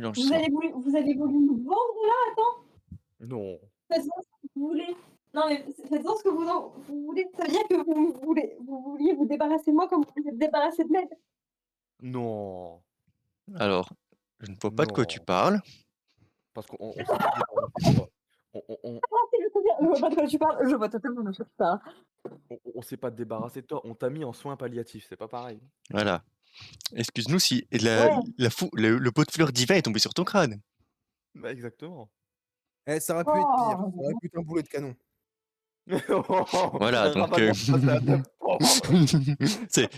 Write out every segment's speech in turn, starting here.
l'enregistrement. Vous avez voulu nous vendre là? Attends, Non. faites-en ce que vous voulez. Non mais faites-en ce que vous voulez. Ça veut dire que vous vouliez vous débarrasser de moi comme vous vous êtes débarrassé de Ned. Non. Alors, je ne vois pas de quoi tu Non. parles. Parce qu'on s'est pas débarrassé de toi. Ah, si, je vois pas de quoi tu parles. Je vois totalement de quoi tu parles. On s'est pas débarrassé de toi, on t'a mis en soins palliatifs, c'est pas pareil. Voilà. Excuse-nous si Ouais. le pot de fleurs divin est tombé sur ton crâne. Bah, exactement. Eh, ça aurait pu être pire. Ça Oh. aurait pu être un boulet de canon. Voilà, Un donc ravalement de façade.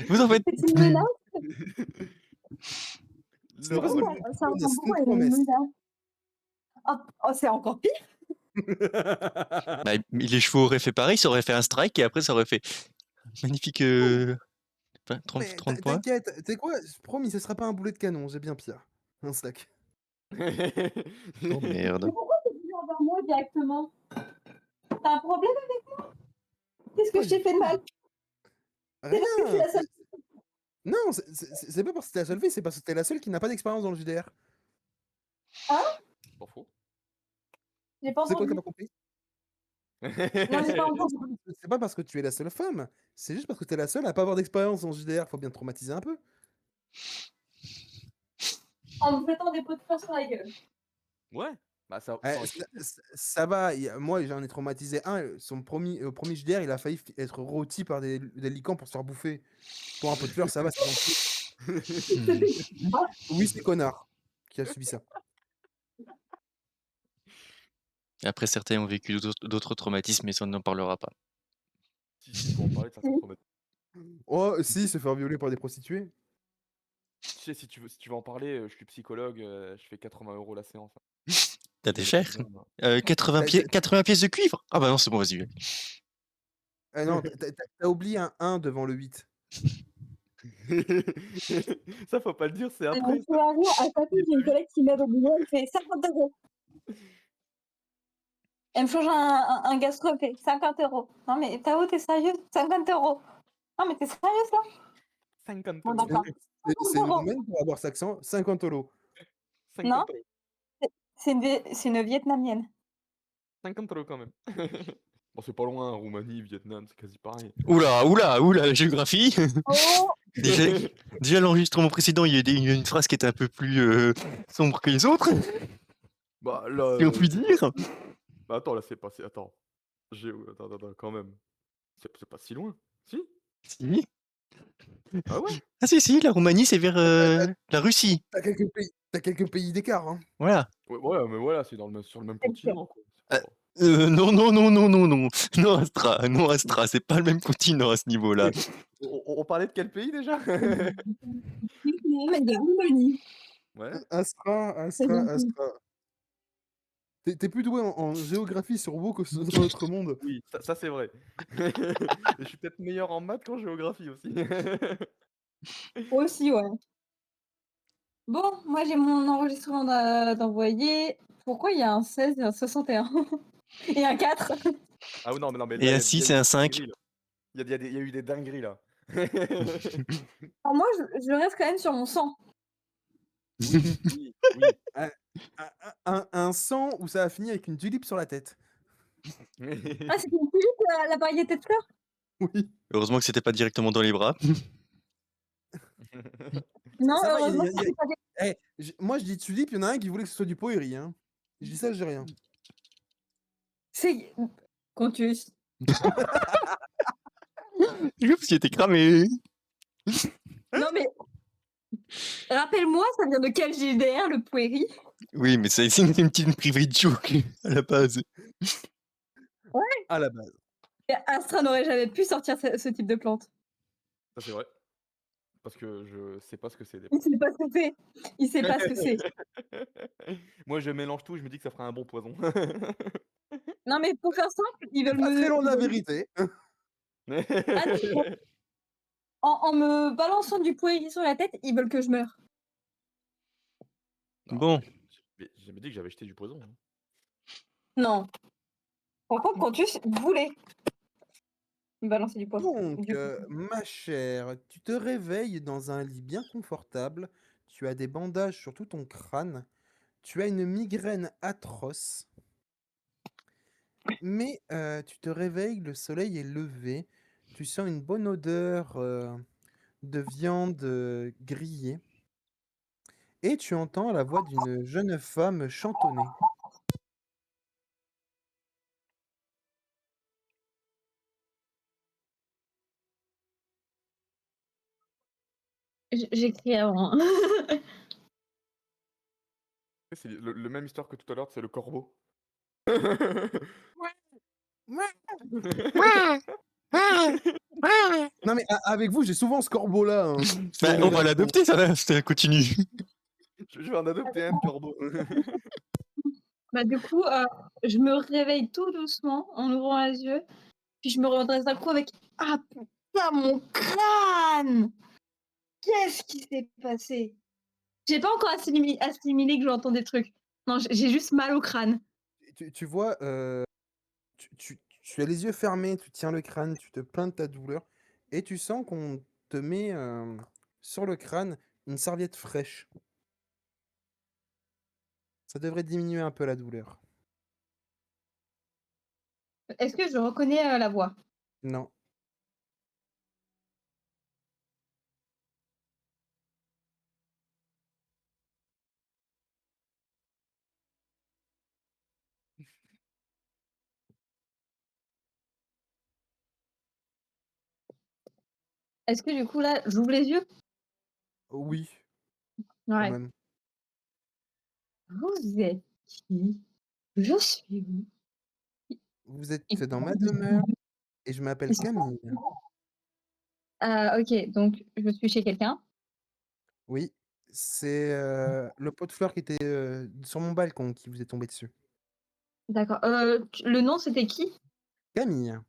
vous en faites. C'est une menace. C'est parce que Le- Ça c'est ressemble beaucoup à une une promesse. menace. Oh, c'est encore pire. Bah, les chevaux auraient fait pareil, ça aurait fait un strike et après ça aurait fait magnifique 30 Mais 30 points. t'inquiète, tu sais quoi? Promis, ce sera pas un boulet de canon, j'ai bien pire. Un sac. Oh merde. Mais pourquoi tu viens vers moi directement? T'as un problème avec moi? Qu'est-ce que je t'ai fait de mal? C'est parce que je suis Rien. la seule. Non, c'est pas parce que t'es la seule fille, c'est parce que t'es la seule qui n'a pas d'expérience dans le JDR. Hein? Pas faux. J'ai pas C'est quoi que entendu. t'as pas compris? Non, j'ai pas entendu. C'est pas parce que tu es la seule femme, c'est juste parce que t'es la seule à pas avoir d'expérience dans le JDR. Faut bien te traumatiser un peu. En me mettant des pots de fleurs sur la gueule. Ouais. Bah ça. Ça va, moi j'en ai traumatisé un. Son premier JDR, il a failli être rôti par des licans pour se faire bouffer. Pour un pot de fleurs, ça va, c'est gentil. Oui, c'est connard qui a subi ça. Après, certains ont vécu d'autres traumatismes, mais ça on n'en parlera pas. Si, faut en parler de certains traumatismes. Oh, si, se faire violer par des prostituées. Tu sais, si tu veux en parler, je suis psychologue, je fais 80 € la séance. T'as des chers Hein. 80 pièces de cuivre? Ah bah non, c'est bon, vas-y. Non, t'as oublié un 1 devant le 8. Ça, faut pas le dire, c'est Et après. on peut avoir, à côté, j'ai une collègue qui m'aide au boulot, elle fait 50 €. Elle me change un gastro, elle fait 50 €. Non mais Tao, t'es sérieuse? 50 €. Non mais t'es sérieuse là? 50 Bon, €. d'accord. C'est une roumaine pour avoir cet accent, 50 €. 50 Non. €. C'est une vietnamienne. 50 € quand même. Bon, c'est pas loin, Roumanie, Vietnam, c'est quasi pareil. Oula, la géographie. Oh. Déjà l'enregistrement précédent, il y a une phrase qui était un peu plus sombre que les autres, Bah là. si on peut dire. Bah attends, là c'est passé. Attends. Attends, quand même. C'est pas si loin. Si? Si. Ah ouais? Ah si, la Roumanie, c'est vers la Russie. T'as quelques pays d'écart, hein. Voilà. Ouais, mais voilà, c'est sur le même continent, quoi. Non. Non, Astra, c'est pas le même continent à ce niveau-là. On parlait de quel pays déjà? La Roumanie. Ouais. Astra. T'es plus doué en géographie sur WoW que dans notre monde. Oui, ça c'est vrai. Je suis peut-être meilleur en maths qu'en géographie aussi. Aussi, ouais. Bon, moi j'ai mon enregistrement d'envoyer. Pourquoi il y a un 16 et un 61? Et un 4? Ah non, mais Et là, un 6 et un 5. Il y a eu des dingueries là. Alors moi, je reste quand même sur mon 100. Oui. Un sang où ça a fini avec une tulipe sur la tête. Ah, c'était une tulipe, la variété de fleurs? Oui. Heureusement que c'était pas directement dans les bras. Non, Ça va, heureusement que c'était pas des... moi je dis tulipe, il y en a un qui voulait que ce soit du poéri, hein. Je dis ça, je dis rien. C'est... Contus. Oups, il était cramé. Non mais... Rappelle-moi, ça vient de quel JDR, le poéri? Oui, mais c'est une petite private joke à la base. Ouais. À la base. Et Astra n'aurait jamais pu sortir ce type de plante. Ça c'est vrai. Parce que je sais pas ce que c'est. Il sait pas ce que c'est. Il sait pas ce que c'est. Moi je mélange tout, je me dis que ça fera un bon poison. Non mais pour faire simple, ils veulent Pas me... très loin de la vérité. Ah non, en me balançant du poéri sur la tête, ils veulent que je meure. Bon. J'ai jamais dit que j'avais jeté du poison. Hein. Non. Par contre, Contus voulait me balancer du poison. Donc, ma chère, tu te réveilles dans un lit bien confortable. Tu as des bandages sur tout ton crâne. Tu as une migraine atroce, mais tu te réveilles, le soleil est levé, tu sens une bonne odeur de viande grillée, et tu entends la voix d'une jeune femme chantonner. J'écris avant. C'est le même histoire que tout à l'heure, c'est le corbeau. Non mais avec vous, j'ai souvent ce corbeau-là, hein, si Bah, on est on va d'accord. l'adopter, ça va, ça continue. Je vais en adopter un corbeau. Bah, du coup, je me réveille tout doucement en ouvrant les yeux, puis je me redresse d'un coup avec ah putain, mon crâne! Qu'est-ce qui s'est passé? J'ai pas encore assimilé que j'entends des trucs. Non, j'ai juste mal au crâne. Tu vois, tu as les yeux fermés, tu tiens le crâne, tu te plains de ta douleur, et tu sens qu'on te met sur le crâne une serviette fraîche. Ça devrait diminuer un peu la douleur. Est-ce que je reconnais la voix? Non. Est-ce que du coup là, j'ouvre les yeux? Oui, quand Ouais. même. Vous êtes qui? Je suis où? Vous êtes dans ma demeure, et je m'appelle Camille. OK, donc je suis chez quelqu'un. Oui, c'est le pot de fleurs qui était sur mon balcon qui vous est tombé dessus. D'accord. Le nom, c'était qui? Camille,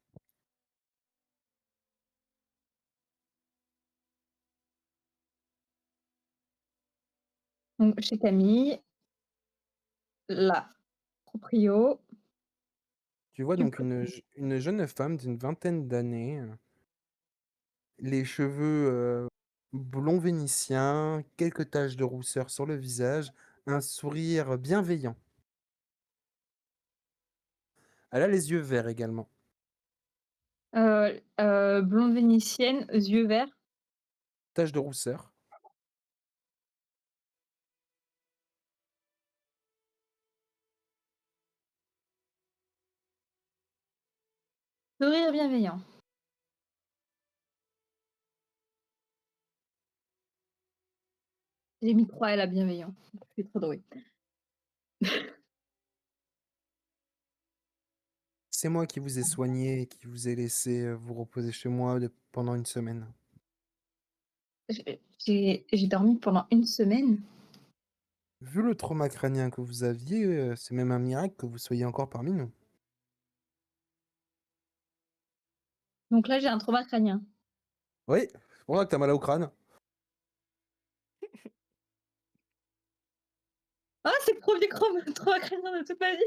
Donc chez Camille, la proprio. tu vois Tu donc peux une jeune femme d'une vingtaine d'années, les cheveux blonds vénitiens, quelques taches de rousseur sur le visage, un sourire bienveillant. Elle a les yeux verts également. blonde vénitienne, yeux verts. Taches de rousseur. Sourire bienveillant. J'ai mis 3 L à bienveillant. C'est trop drôle. C'est moi qui vous ai soigné et qui vous ai laissé vous reposer chez moi pendant une semaine. J'ai dormi pendant une semaine. Vu le trauma crânien que vous aviez, c'est même un miracle que vous soyez encore parmi nous. Donc là, j'ai un trauma crânien. Oui, c'est pour ça que t'as mal au crâne. Ah, c'est le premier trauma crânien de toute ma vie.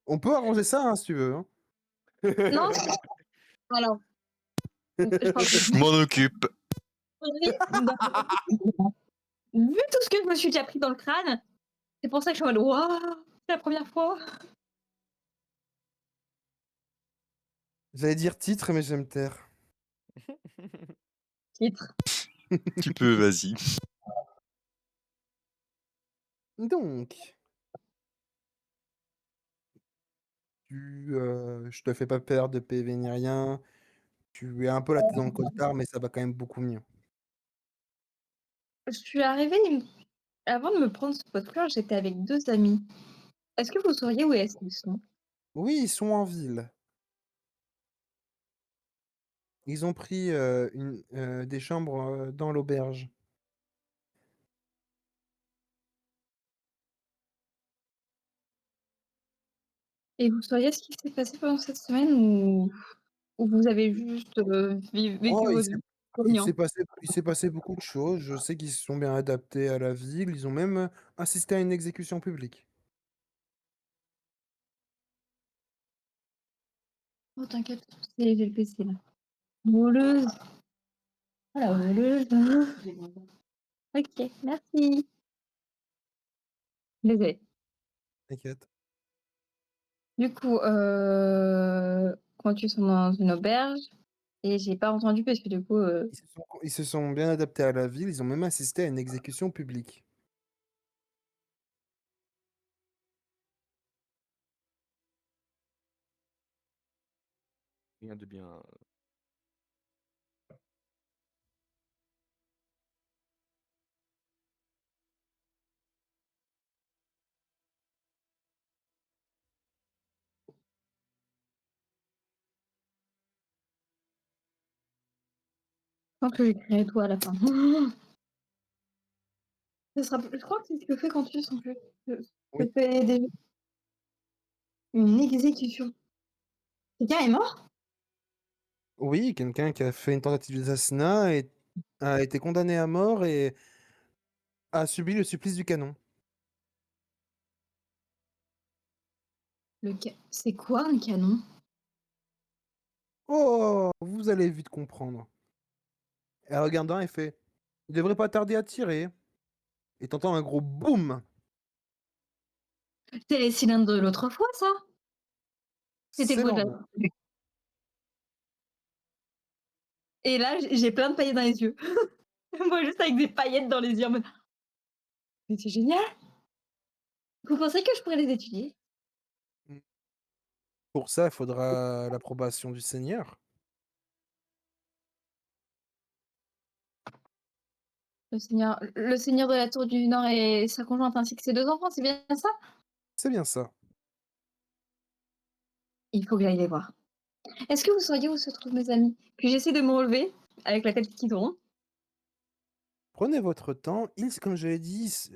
On peut arranger ça hein, si tu veux. Hein. Non, alors, je parle Je m'en occupe. vu tout ce que je me suis déjà pris dans le crâne, c'est pour ça que je suis en mode waouh, c'est la première fois. J'allais dire titre, mais je vais me taire. Titre. Tu peux, vas-y. Donc, je te fais pas perdre de PV ni rien. Tu es un peu la tête dans le coltard, mais ça va quand même beaucoup mieux. Je suis arrivée, avant de me prendre ce pot de fleurs, j'étais avec 2 amis. Est-ce que vous sauriez où est-ce qu'ils sont? Oui, ils sont en ville. Ils ont pris des chambres dans l'auberge. Et vous sauriez ce qui s'est passé pendant cette semaine ou vous avez juste, vécu Oh, votre vie il souriant? s'est passé beaucoup de choses. Je sais qu'ils se sont bien adaptés à la ville. Ils ont même assisté à une exécution publique. Oh t'inquiète, j'ai le PC là. Voleuse. Oh la voleuse. OK, merci. Désolée. T'inquiète. Du coup, quand tu sont dans une auberge et j'ai pas entendu parce que du coup, Ils se sont bien adaptés à la ville, ils ont même assisté à une exécution publique. Rien de bien. je pense que j'écrirai tout à la fin. Je crois que c'est ce que fait quand tu sens plus. Oui. Fait une exécution. Quelqu'un est mort? Oui, quelqu'un qui a fait une tentative d'assassinat a été condamné à mort et a subi le supplice du canon. C'est quoi un canon? Oh, vous allez vite comprendre. Et en regardant, elle fait: il devrait pas tarder à tirer. Et t'entends un gros boum. C'est les cylindres de l'autre fois, ça? C'était le C'est bruit de la... l'endroit. Et là, j'ai plein de paillettes dans les yeux. Moi, juste avec des paillettes dans les yeux en mode... Mais c'est génial! Vous pensez que je pourrais les étudier? Pour ça, il faudra l'approbation du Seigneur. Le seigneur de la Tour du Nord et sa conjointe ainsi que ses 2 enfants, c'est bien ça? C'est bien ça. Il faut que j'aille les voir. Est-ce que vous sauriez où se trouvent mes amis? Puis j'essaie de me relever avec la tête qui tourne. Prenez votre temps. Ils, comme je l'ai dit,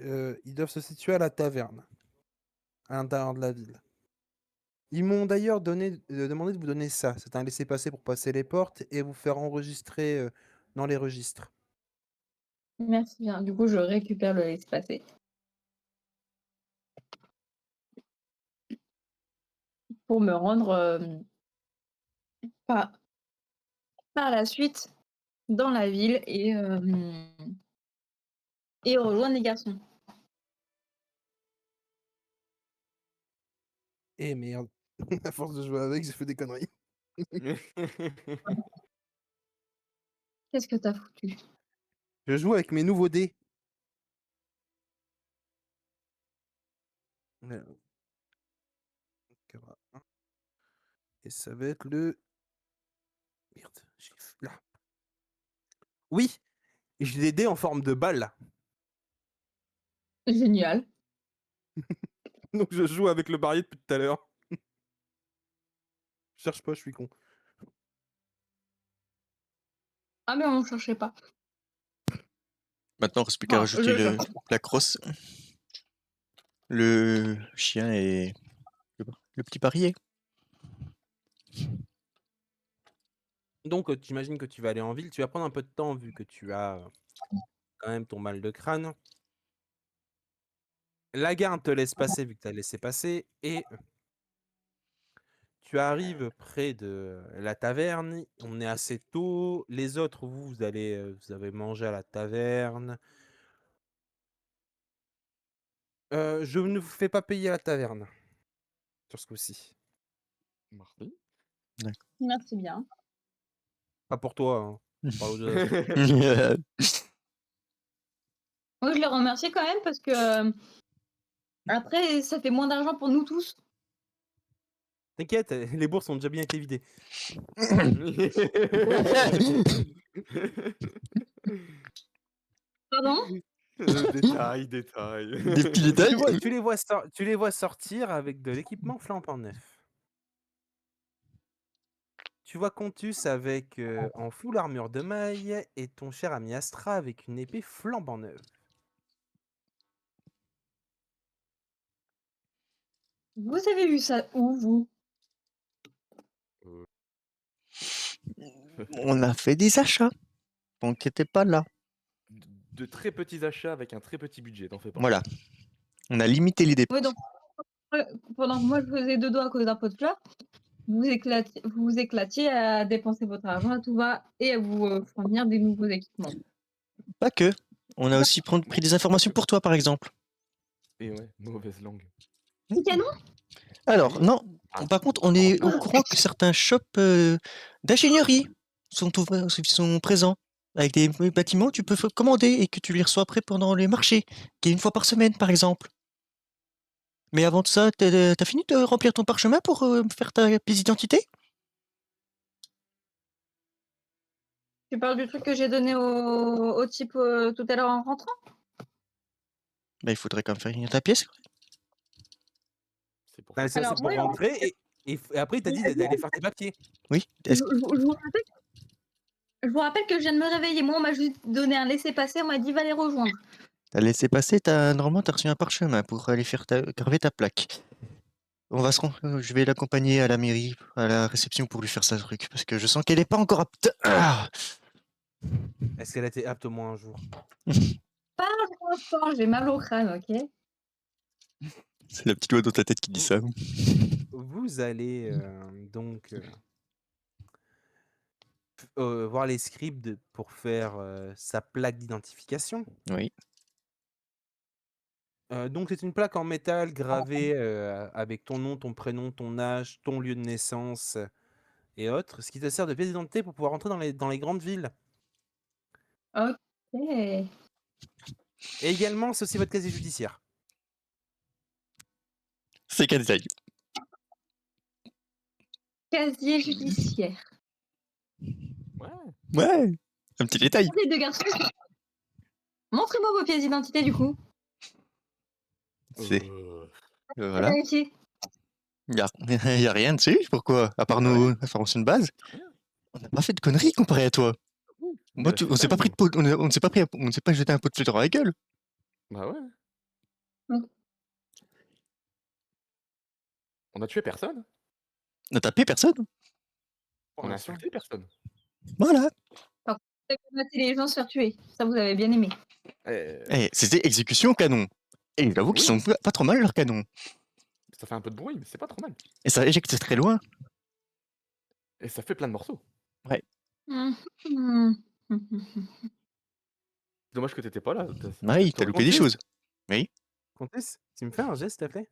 ils doivent se situer à la taverne, à l'intérieur de la ville. Ils m'ont d'ailleurs demandé de vous donner ça. C'est un laissez-passer pour passer les portes et vous faire enregistrer dans les registres. Merci bien. Du coup, je récupère le laissez-passer. Pour me rendre par, par la suite dans la ville et rejoindre les garçons. Eh merde. À force de jouer avec, j'ai fait des conneries. Qu'est-ce que t'as foutu? Je joue avec mes nouveaux dés. Euh, donc, il y aura un. Et ça va être le... Merde, là. Oui, j'ai des dés en forme de balle, là. Génial. Donc je joue avec le barillet depuis tout à l'heure. Je cherche pas, je suis con. Ah mais on ne cherchait pas. Maintenant, il reste plus qu'à Ah, rajouter je cherche. la crosse, le chien et le petit parier. Donc t'imagines que tu vas aller en ville, tu vas prendre un peu de temps vu que tu as quand même ton mal de crâne. La garde te laisse passer vu que tu as laissé passer et tu arrives près de la taverne. On est assez tôt. Les autres, vous avez mangé à la taverne. Je ne vous fais pas payer à la taverne sur ce coup-ci. Merci. Merci bien. Pas pour toi, hein. Je parle aux deux autres. Moi, je les remercie quand même parce que après, ça fait moins d'argent pour nous tous. T'inquiète, les bourses ont déjà bien été vidées. Pardon? Détail, détail. Des petits détails. Tu les vois sortir avec de l'équipement flambant neuf. Tu vois Contus avec en full armure de maille et ton cher ami Astra avec une épée flambant neuve. Vous avez vu ça où, vous? On a fait des achats. Donc, t'étais pas là. De très petits achats avec un très petit budget, t'en fais pas. Voilà. On a limité les Oui, dépenses. donc pendant que moi je faisais dodo à cause d'un pot de fleurs, vous vous éclatiez à dépenser votre argent à tout va et à vous fournir des nouveaux équipements. Pas que. On a aussi pris des informations pour toi, par exemple. Et ouais, mauvaise langue. C'est canon? Alors, Oui. non. Ah, Par contre, on est au courant que certains shops d'ingénierie sont ouverts, sont présents. Avec des bâtiments, tu peux commander et que tu les reçois après pendant les marchés, qui est une fois par semaine, par exemple. Mais avant de ça, t'as fini de remplir ton parchemin pour faire ta pièce d'identité? Tu parles du truc que j'ai donné au type tout à l'heure en rentrant? Bah, il faudrait quand même faire venir ta pièce. c'est pour Ah, faire ça, Alors, c'est moi, pour rentrer et après, il t'a dit d'aller faire tes papiers. Oui. je vous rappelle que je viens de me réveiller. Moi, on m'a juste donné un laissez-passer. On m'a dit va les rejoindre. T'as laissé passer, normalement, t'as reçu un parchemin pour aller faire graver ta plaque. Je vais l'accompagner à la mairie, à la réception pour lui faire ça truc, parce que je sens qu'elle est pas encore apte. Ah. Est-ce qu'elle a été apte au moins un jour? Pas pour l'instant, j'ai mal au crâne, ok? C'est la petite voix dans ta tête qui dit ça. Vous allez donc voir les scripts pour faire sa plaque d'identification. Oui. Donc c'est une plaque en métal gravée avec ton nom, ton prénom, ton âge, ton lieu de naissance et autres, ce qui te sert de pièce d'identité pour pouvoir entrer dans les grandes villes. Ok. Et également, c'est aussi votre casier judiciaire. C'est qu'un détail. Casier judiciaire. Ouais. Ouais. Un petit détail. Les deux garçons. Montrez-moi vos pièces d'identité du coup. C'est Euh, voilà. Vérifier. Y a rien dessus. Pourquoi? À part nos informations de base. Rien. On n'a pas fait de conneries comparé à toi. Moi, on s'est pas pris de pot, on s'est pas pris, on s'est pas jeté un pot de fleurs dans la gueule. Bah ouais. Mm. On a tué personne. On n'a tapé personne. On a insulté personne. Voilà. Vous avez maté les gens se faire tuer. Ça, vous avez bien aimé. C'était exécution au canon. Et j'avoue qu'ils sont pas trop mal leurs canons. Ça fait un peu de bruit, mais c'est pas trop mal. Et ça éjecte très loin. Et ça fait plein de morceaux. Mhm. Dommage que t'étais pas là. Oui, t'as loupé des choses. Oui. Comtesse, tu me fais un geste, s'il te plaît?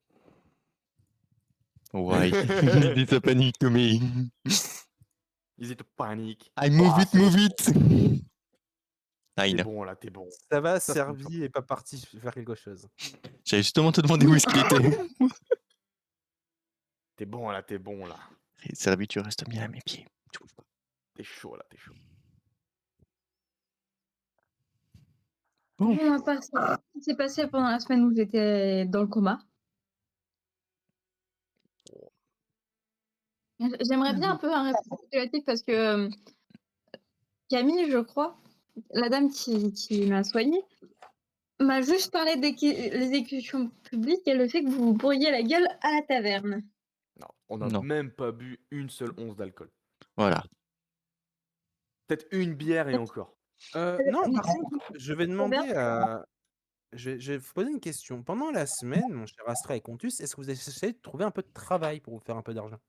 Ouais. Il dit ça panique, mais. Ils étaient paniques. I move it, move it. T'es Nine. bon là, t'es bon. Ça va, Ça, Servi est pas parti faire quelque chose. J'allais justement te demander où est-ce qu'il était. T'es bon là, t'es bon là. Et Servi, tu restes bien à mes pieds. Tu bouges pas. T'es chaud là, t'es chaud. Bon. Bon, à part ça, ce qui s'est passé pendant la semaine où j'étais dans le coma. J'aimerais bien un peu un récapitulatif parce que Camille, je crois, la dame qui m'a soignée, m'a juste parlé des exécutions publiques et le fait que vous vous bourriez la gueule à la taverne. Non, on n'a Non. même pas bu une seule once d'alcool. Voilà. Peut-être une bière et encore. Non, par contre, je vais demander à... Je vais vous poser une question. Pendant la semaine, mon cher Astra et Contus, est-ce que vous avez essayé de trouver un peu de travail pour vous faire un peu d'argent?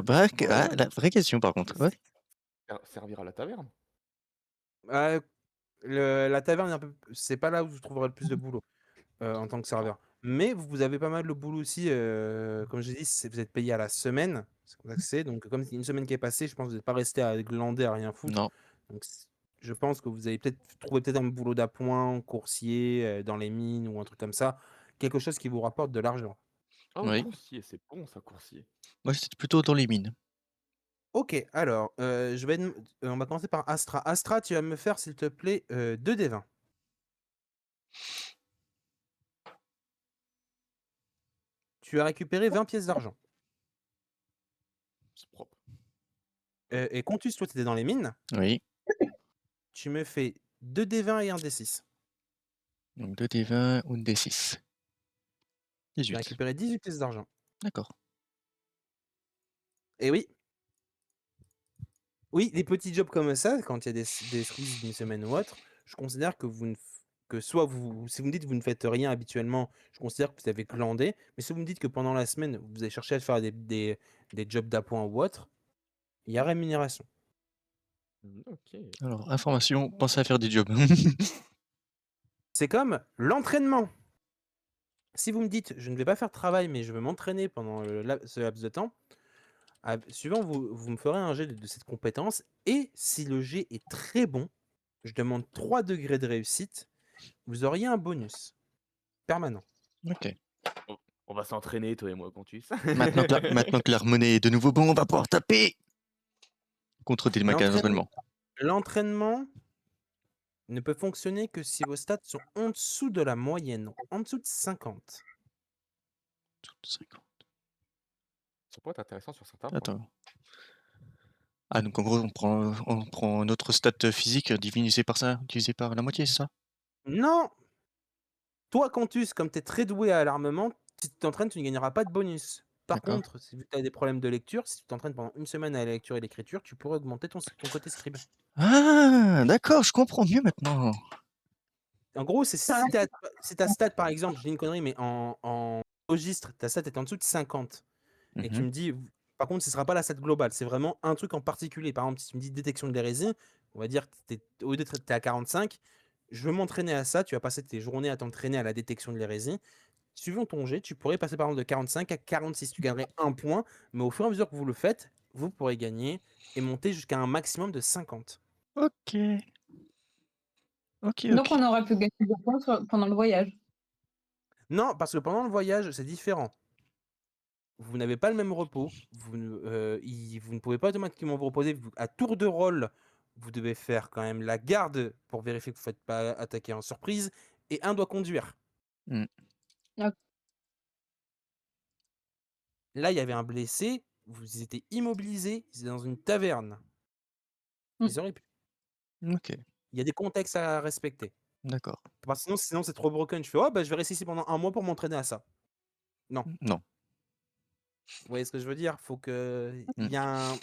Bah, la vraie question par contre. Ouais. Servir à la taverne. La taverne, est un peu... c'est pas là où vous trouverez le plus de boulot en tant que serveur. Mais vous avez pas mal de boulot aussi. Comme j'ai dit, vous êtes payé à la semaine. C'est comme ça que c'est. Donc, comme une semaine qui est passée, je pense que vous n'êtes pas resté à glander à rien foutre. Non. Donc, je pense que vous avez peut-être trouvé un boulot d'appoint, coursier, dans les mines ou un truc comme ça. Quelque chose qui vous rapporte de l'argent. Oh, Oui. coursier, c'est bon ça, coursier. Moi, c'était plutôt dans les mines. Ok, alors, on va commencer par Astra. Astra, tu vas me faire, s'il te plaît, 2 des 20. Tu as récupéré 20 pièces d'argent. C'est propre. Et Contus, toi, tu étais dans les mines. Oui. Tu me fais 2 des 20 et 1 des 6. Donc 2 des 20 ou des 6. Tu as 18. récupéré 18 pièces d'argent. D'accord. Et oui. Oui, des petits jobs comme ça, quand il y a des squeezes d'une semaine ou autre, je considère que soit si vous me dites que vous ne faites rien habituellement, je considère que vous avez glandé. Mais si vous me dites que pendant la semaine, vous avez cherché à faire des jobs d'appoint ou autre, il y a rémunération. Ok. Alors, information, pensez à faire des jobs. C'est comme l'entraînement. Si vous me dites, je ne vais pas faire de travail, mais je veux m'entraîner pendant ce laps de temps, suivant, vous me ferez un jet de cette compétence. Et si le jet est très bon, je demande 3 degrés de réussite, vous auriez un bonus permanent. Ok. On va s'entraîner, toi et moi, Contus. Maintenant que la monnaie est de nouveau bon, on va pouvoir taper contre des magasins L'entraînement d'entraînement. l'entraînement ne peut fonctionner que si vos stats sont en dessous de la moyenne, donc en dessous de 50. 50. Ça pourrait être intéressant sur certains points. Attends. Ah, donc en gros, on prend notre stat physique divisé par ça, divisé par la moitié, c'est ça? Non! Toi, Cantus, comme tu es très doué à l'armement, si tu t'entraînes, tu ne gagneras pas de bonus. Par D'accord. contre, si tu as des problèmes de lecture, si tu t'entraînes pendant une semaine à la lecture et l'écriture, tu pourrais augmenter ton côté scribe. Ah, d'accord, je comprends mieux maintenant. En gros, c'est Ça si ta stat, par exemple, je dis une connerie, mais en registre, ta stat est en dessous de 50, et que tu Mhm. me dis, par contre, ce ne sera pas la stat globale, c'est vraiment un truc en particulier. Par exemple, si tu me dis détection de l'hérésie, on va dire que au lieu d'être à 45, je veux m'entraîner à ça, tu vas passer tes journées à t'entraîner à la détection de l'hérésie. Suivant ton jet, tu pourrais passer par exemple de 45 à 46. Tu gagnerais un point, mais au fur et à mesure que vous le faites, vous pourrez gagner et monter jusqu'à un maximum de 50. Ok. Ok, Donc ok. on aurait pu gagner des points pendant le voyage. Non, parce que pendant le voyage, c'est différent. Vous n'avez pas le même repos. Vous ne pouvez pas automatiquement vous reposer. À tour de rôle, vous devez faire quand même la garde pour vérifier que vous ne faites pas attaquer en surprise. Et un doit conduire. Mm. Ok. Là, il y avait un blessé. Vous étiez immobilisé. Ils étaient dans une taverne. Mm. Ils auraient pu. Ok, Il y a des contextes à respecter. d'accord. Parce que sinon c'est trop broken. Je fais, oh, bah, je vais rester ici pendant un mois pour m'entraîner à ça. Non. Non. Vous voyez ce que je veux dire? Faut qu'il Mm. y ait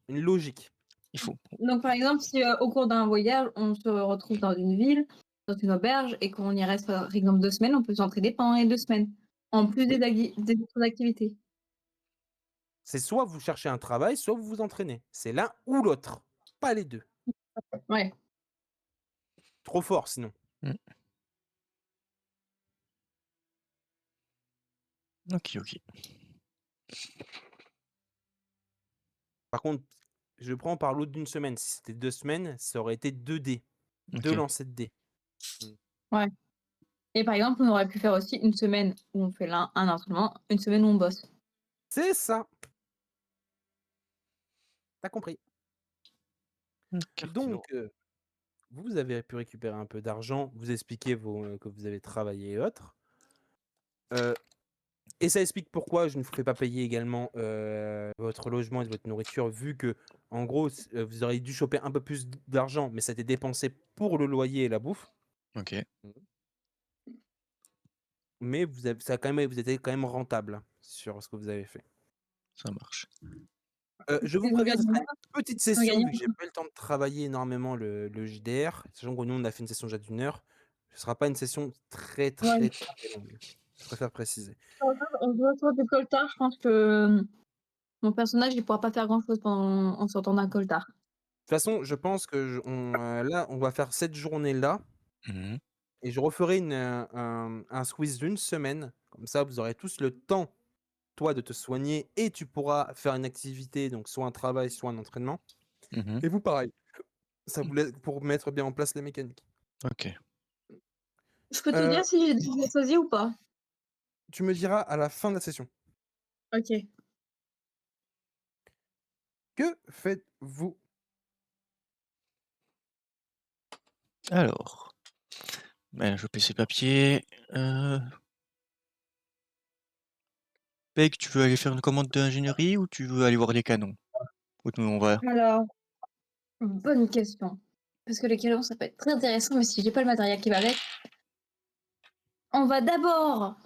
une logique. Il faut. Donc par exemple, si au cours d'un voyage, on se retrouve dans une ville, dans une auberge, et qu'on y reste par exemple 2 semaines, on peut s'entraîner pendant les 2 semaines, en plus Oui. des autres activités. C'est soit vous cherchez un travail, soit vous vous entraînez. C'est l'un ou l'autre. Pas les deux. Ouais. Trop fort sinon. Mm. Ok, ok. Par contre, je prends par l'autre d'une semaine. Si c'était 2 semaines, ça aurait été 2 dés. 2 Ok. lancers de dés. Ouais. Et par exemple, on aurait pu faire aussi une semaine où on fait un entraînement, une semaine où on bosse. C'est ça. T'as compris. Ok. Donc, vous avez pu récupérer un peu d'argent, vous expliquez que vous avez travaillé et autres. Et ça explique pourquoi je ne vous fais pas payer également votre logement et votre nourriture, vu que, en gros, vous auriez dû choper un peu plus d'argent, mais ça a été dépensé pour le loyer et la bouffe. Ok, Mais vous étiez quand même rentable sur ce que vous avez fait. ça marche. Je vous Et vous préviens, ce gagnez sera moins, une petite vous session, gagnez vu que j'ai pas eu le temps de travailler énormément le JDR, sachant que nous, on a fait une session déjà d'une heure. Ce ne sera pas une session très, moins. très, Ouais. très longue. Je préfère préciser. On se retrouve du coltard, je pense que mon personnage il pourra pas faire grand chose en sortant d'un coltard. De toute façon, je pense que là, on va faire cette journée-là. Mhm. Et je referai un squeeze d'une semaine. Comme ça, vous aurez tous le temps, toi, de te soigner et tu pourras faire une activité, donc soit un travail, soit un entraînement. Mhm. Et vous, pareil. Ça vous laisse pour mettre bien en place les mécaniques. Ok. Je peux te Euh, dire si j'ai déjà choisi ou pas? Tu me diras à la fin de la session. Ok. Que faites-vous? Alors, ben, je paie ces papiers. Peg, tu veux aller faire une commande d'ingénierie ou tu veux aller voir les canons? Où nous on va? Alors, bonne question. Parce que les canons, ça peut être très intéressant, mais si j'ai pas le matériel qui va avec, on va d'abord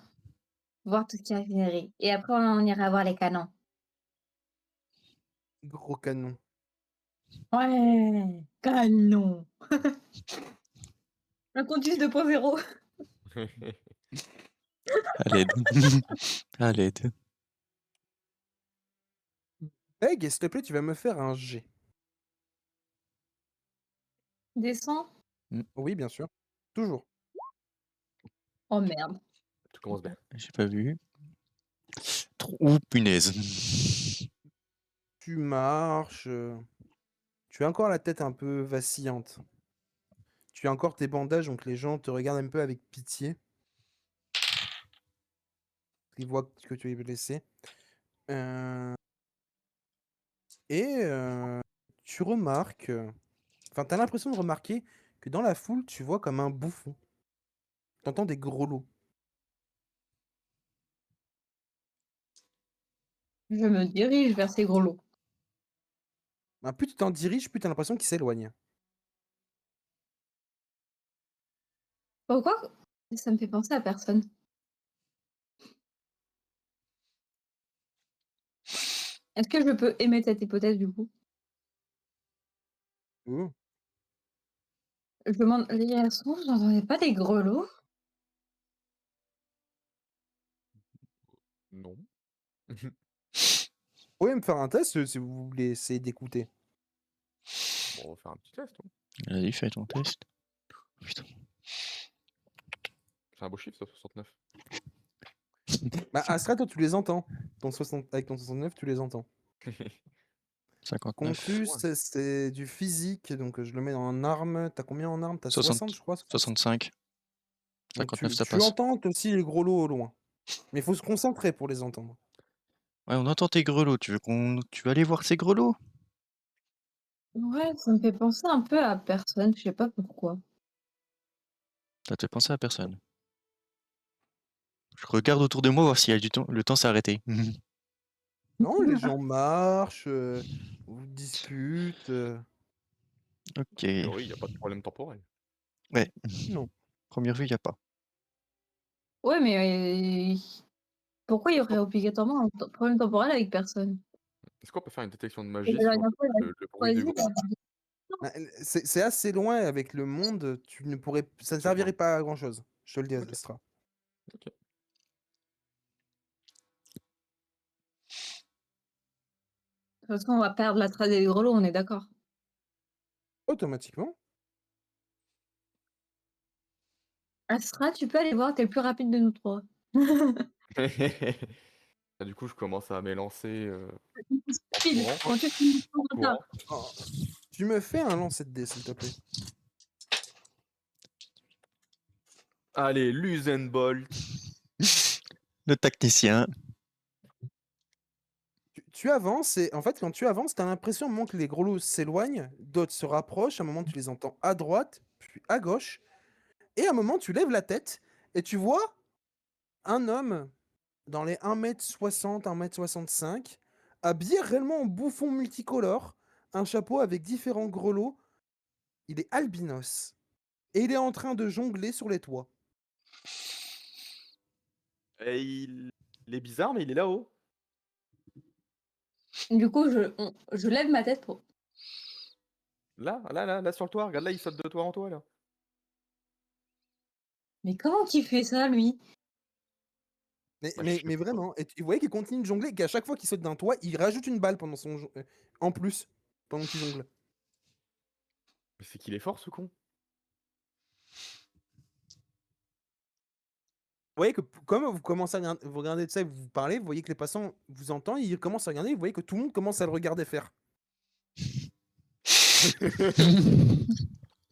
voir tout ce qui est raffinerie. Et après, on ira voir les canons. Gros canon. Ouais, canon. Un conduit 2.0. À l'aide. À l'aide. Peg, s'il te plaît, tu vas me faire un G. Descend. Oui, bien sûr. Toujours. Oh merde. Tu commences bien. J'ai pas vu. Ouh, punaise. Tu marches. Tu as encore la tête un peu vacillante. Tu as encore tes bandages, donc les gens te regardent un peu avec pitié. Ils voient que tu es blessé. Euh, Et tu remarques, enfin, t'as l'impression de remarquer que dans la foule, tu vois comme un bouffon. T'entends des grelots. Je me dirige vers ces gros lots. Ben, plus tu t'en diriges, plus t'as l'impression qu'ils s'éloignent. Pourquoi? Ça me fait penser à personne. Est-ce que je peux émettre cette hypothèse du coup? Oh. Je demande, les garçons, vous n'entendez pas des grelots? Non. Vous pouvez me faire un test si vous voulez essayer d'écouter. Bon, on va faire un petit test. Hein. Vas-y, fais ton test. Putain. C'est un beau chiffre, ça, 69. Bah, Astra, toi, tu les entends. Avec ton 69, tu les entends. 59. Conclus, Ouais. c'est du physique, donc je le mets en armes. T'as combien en armes? T'as 60, je crois. 65. Donc 59, ça tu passe. entends aussi les gros lots au loin. Mais il faut se concentrer pour les entendre. Ouais, on entend tes grelots. Tu veux aller voir ces grelots? Ouais, ça me fait penser un peu à personne, je sais pas pourquoi. Ça te fait penser à personne. Je regarde autour de moi voir s'il y a du temps. Le temps s'est arrêté. Non, les gens marchent, vous discutent. Ok. A priori, il n'y a pas de problème temporel. Ouais. Non. Première vue, il n'y a pas. Ouais, mais pourquoi il y aurait obligatoirement un problème temporel avec personne? Est-ce qu'on peut faire une détection de Et magie la si on dernière fois, écoute il a le bruit des choisi gros? Bah, c'est assez loin avec le monde, tu ne pourrais, ça ne C'est servirait vrai. pas à grand chose. Je te le dis, Ok. Astra. Ok. de toute façon, on va perdre la trace des grelots, on est d'accord. Automatiquement. Astra, tu peux aller voir, t'es le plus rapide de nous trois. Ah, du coup, je commence à m'élancer en Speed, courant. quand tu finis ton En retard. courant. Oh, tu me fais un lancer de dés, s'il te plaît. Allez, Usain Bolt. Le tacticien. Tu avances et en fait, quand tu avances, tu as l'impression au moment que les gros lots s'éloignent, d'autres se rapprochent. À un moment, tu les entends à droite, puis à gauche. Et à un moment, tu lèves la tête et tu vois un homme dans les 1m60, 1m65, habillé réellement en bouffon multicolore, un chapeau avec différents grelots. Il est albinos. Et il est en train de jongler sur les toits. Et il est bizarre, mais il est là-haut. Du coup, je lève ma tête pour. Là, sur le toit. Regarde là, il saute de toit en toit, là. Mais comment qu'il fait ça, lui? Mais, Bah, mais, je sais mais pas. vraiment, et vous voyez qu'il continue de jongler, qu'à chaque fois qu'il saute d'un toit, il rajoute une balle pendant en plus, pendant qu'il jongle. Mais c'est qu'il est fort, ce con. Vous voyez que comme vous commencez à vous regardez de ça et vous parlez, vous voyez que les passants vous entendent, ils commencent à regarder, et vous voyez que tout le monde commence à le regarder faire.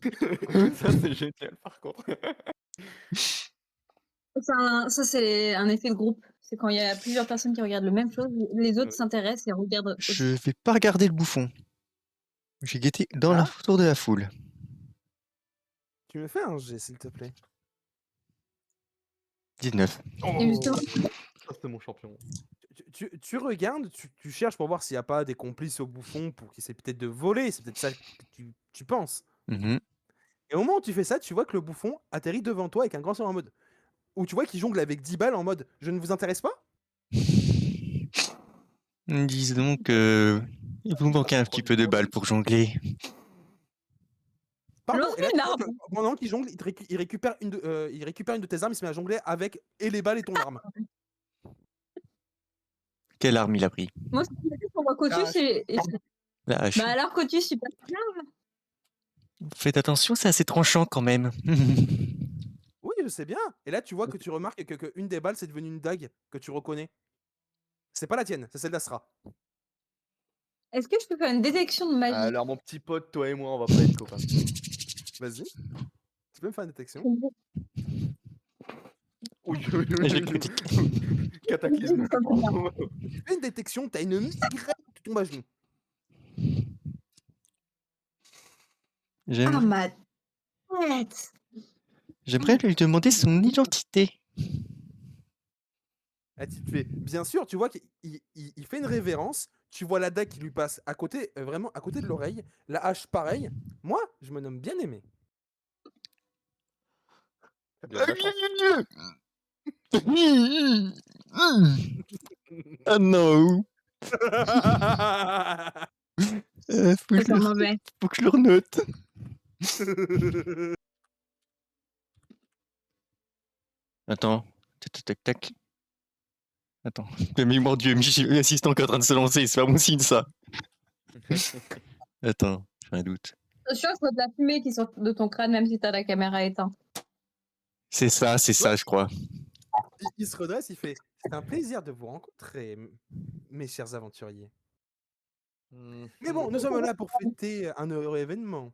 Ça, c'est génial, par contre. Ça, c'est un effet de groupe. C'est quand il y a plusieurs personnes qui regardent la même chose, les autres s'intéressent et regardent Je aussi. vais pas regarder le bouffon. J'ai guetté dans la Ah, photo de la foule. tu me fais un jet, s'il te plaît. 19. Et justement, Ça, c'est mon champion. Tu regardes, tu cherches pour voir s'il n'y a pas des complices au bouffon pour qu'il essaie peut-être de voler, c'est peut-être ça que tu penses. Mhm. Et au moment où tu fais ça, tu vois que le bouffon atterrit devant toi avec un grand sourire en mode. Où tu vois qu'il jongle avec 10 balles en mode je ne vous intéresse pas? Dis donc que vous manquez un petit peu de balles pour jongler. Pardon, lance et là, une tu vois arme. que pendant qu'il jongle, il récupère il récupère une de tes armes, il se met à jongler avec et les balles et ton arme. Quelle arme il a pris? Moi, ce que je me dis pour moi, Cotus, La hache. bah alors, Cotus, super bien. Faites attention, c'est assez tranchant quand même. Oui, je sais bien. Et là, tu vois que tu remarques que une des balles, c'est devenu une dague que tu reconnais. C'est pas la tienne, c'est celle d'Astra. Est-ce que je peux faire une détection de magie? Alors, mon petit pote, toi et moi, on va pas être copains. Vas-y, tu peux me faire une détection? Oui, Je l'ai critique. Cataclysme. Tu fais une détection, t'as une migraine, tu tombes à genoux. Ah, J'aimerais ma tête! j'aimerais lui demander son identité. Ah, tu te fais, bien sûr, tu vois qu'il il fait une révérence, tu vois la dague qui lui passe à côté, vraiment à côté de l'oreille, la hache pareil. Moi, je me nomme bien aimé. T'as bien de la chance. Ah non! Faut Ça que je sent le mauvais. faut que je le renote. Attends. Tac, tac, tac, tac. Attends. Mais mon Dieu, l'assistant qui est en train de se lancer, c'est pas bon signe, ça. Attends, j'ai un doute. Je suis sûre que c'est de la fumée qui sort de ton crâne, même si t'as la caméra éteinte. C'est ça, je crois. Il se redresse, il fait, c'est un plaisir de vous rencontrer, mes chers aventuriers. Mais bon, nous sommes là pour fêter un heureux événement.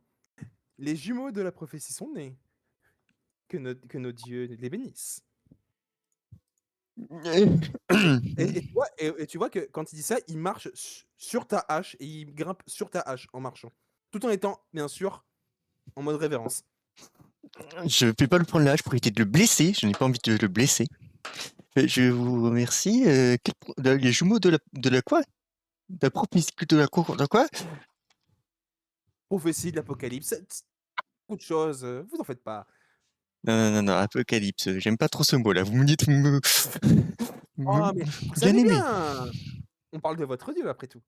Les jumeaux de la prophétie sont nés. Que nos dieux les bénissent. Et tu vois que quand il dit ça, il marche sur ta hache et il grimpe sur ta hache en marchant. Tout en étant, bien sûr, en mode révérence. Je vais pas le prendre la hache pour éviter de le blesser. Je n'ai pas envie de le blesser. Je vous remercie. Les jumeaux de la quoi? De la prophétie de la cour de quoi? Prophétie de l'apocalypse, beaucoup de choses, vous en faites pas. Non, apocalypse. J'aime pas trop ce mot-là. Vous me dites Oh, mais vous bien savez aimé. bien, on parle de votre dieu après tout.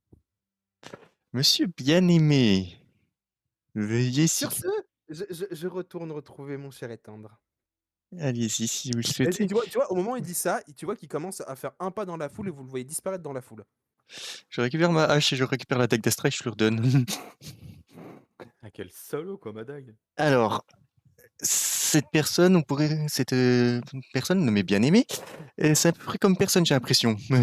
Monsieur bien aimé. Veuillez si Sur ce, je retourne retrouver mon cher et tendre. allez-y si vous le Et souhaitez. tu vois, au moment où il dit ça, tu vois qu'il commence à faire un pas dans la foule et vous le voyez disparaître dans la foule. Je récupère ma hache et je récupère la dague d'Astra et je le redonne. Ah, quel salaud, quoi, ma dague. Alors, cette personne nommée bien aimée, c'est à peu près comme personne, j'ai l'impression. Ce sont